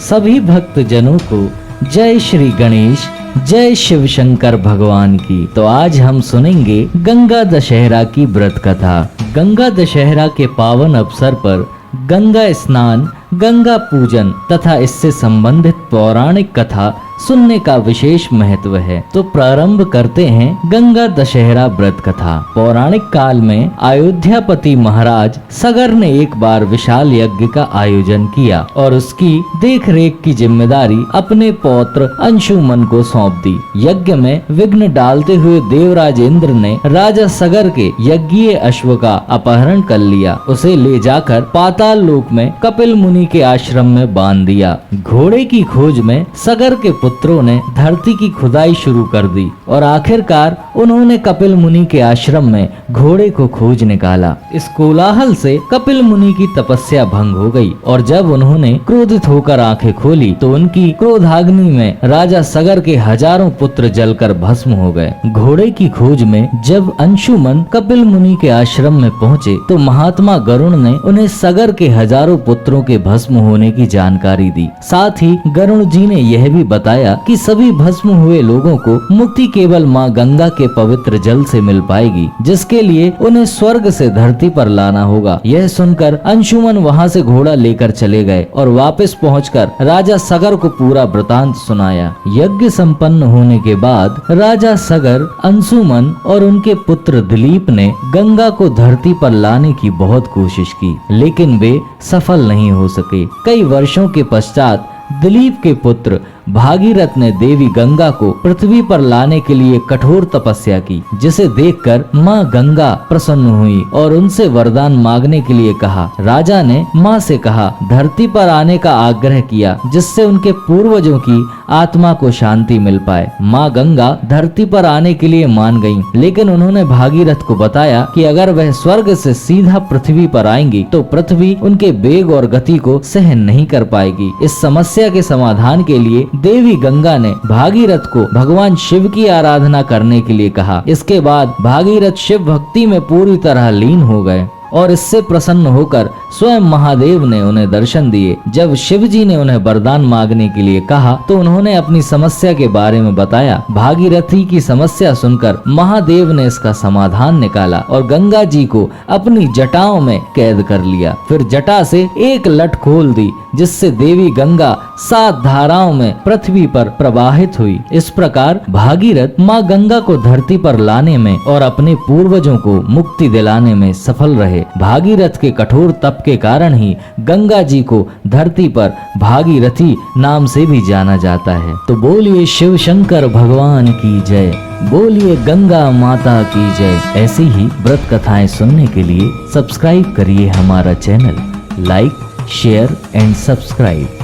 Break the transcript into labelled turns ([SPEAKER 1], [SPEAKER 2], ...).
[SPEAKER 1] सभी भक्त जनों को जय श्री गणेश, जय शिव शंकर भगवान की। तो आज हम सुनेंगे गंगा दशहरा की व्रत कथा। गंगा दशहरा के पावन अवसर पर गंगा स्नान, गंगा पूजन तथा इससे संबंधित पौराणिक कथा सुनने का विशेष महत्व है। तो प्रारंभ करते हैं गंगा दशहरा व्रत कथा। पौराणिक काल में अयोध्यापति महाराज सगर ने एक बार विशाल यज्ञ का आयोजन किया और उसकी देख रेख की जिम्मेदारी अपने पौत्र अंशुमन को सौंप दी। यज्ञ में विघ्न डालते हुए देवराज इंद्र ने राजा सगर के यज्ञीय अश्व का अपहरण कर लिया। उसे ले जाकर पाताल लोक में कपिल मुनि के आश्रम में बांध दिया। घोड़े की खोज में सगर के पुत्रों ने धरती की खुदाई शुरू कर दी और आखिरकार उन्होंने कपिल मुनि के आश्रम में घोड़े को खोज निकाला। इस कोलाहल से कपिल मुनि की तपस्या भंग हो गई और जब उन्होंने क्रोधित होकर आंखें खोली तो उनकी क्रोधाग्नि में राजा सगर के हजारों पुत्र जलकर भस्म हो गए। घोड़े की खोज में जब अंशुमन कपिल मुनि के आश्रम में पहुँचे तो महात्मा गरुण ने उन्हें सगर के हजारों पुत्रों के भस्म होने की जानकारी दी। साथ ही गरुण जी ने यह भी बताया कि सभी भस्म हुए लोगों को मुक्ति केवल माँ गंगा के पवित्र जल से मिल पाएगी, जिसके लिए उन्हें स्वर्ग से धरती पर लाना होगा। यह सुनकर अंशुमन वहाँ से घोड़ा लेकर चले गए और वापस पहुंचकर राजा सगर को पूरा वृतांत सुनाया। यज्ञ संपन्न होने के बाद राजा सगर, अंशुमन और उनके पुत्र दिलीप ने गंगा को धरती पर लाने की बहुत कोशिश की, लेकिन वे सफल नहीं हो सके। कई वर्षों के पश्चात दिलीप के पुत्र भागीरथ ने देवी गंगा को पृथ्वी पर लाने के लिए कठोर तपस्या की, जिसे देखकर माँ गंगा प्रसन्न हुई और उनसे वरदान मांगने के लिए कहा। राजा ने माँ से कहा, धरती पर आने का आग्रह किया, जिससे उनके पूर्वजों की आत्मा को शांति मिल पाए। माँ गंगा धरती पर आने के लिए मान गईं, लेकिन उन्होंने भागीरथ को बताया कि अगर वह स्वर्ग से सीधा पृथ्वी पर आएंगी तो पृथ्वी उनके वेग और गति को सहन नहीं कर पाएगी। इस समस्या के समाधान के लिए देवी गंगा ने भागीरथ को भगवान शिव की आराधना करने के लिए कहा। इसके बाद भागीरथ शिव भक्ति में पूरी तरह लीन हो गए और इससे प्रसन्न होकर स्वयं महादेव ने उन्हें दर्शन दिए। जब शिव जी ने उन्हें वरदान मांगने के लिए कहा तो उन्होंने अपनी समस्या के बारे में बताया। भागीरथी की समस्या सुनकर महादेव ने इसका समाधान निकाला और गंगा जी को अपनी जटाओं में कैद कर लिया। फिर जटा से एक लट खोल दी, जिससे देवी गंगा 7 धाराओं में पृथ्वी पर प्रवाहित हुई। इस प्रकार भागीरथ माँ गंगा को धरती पर लाने में और अपने पूर्वजों को मुक्ति दिलाने में सफल रहे। भागीरथ के कठोर तप के कारण ही गंगा जी को धरती पर भागीरथी नाम से भी जाना जाता है। तो बोलिए शिव शंकर भगवान की जय, बोलिए गंगा माता की जय। ऐसी ही व्रत कथाएं सुनने के लिए सब्सक्राइब करिए हमारा channel. Like, share and subscribe.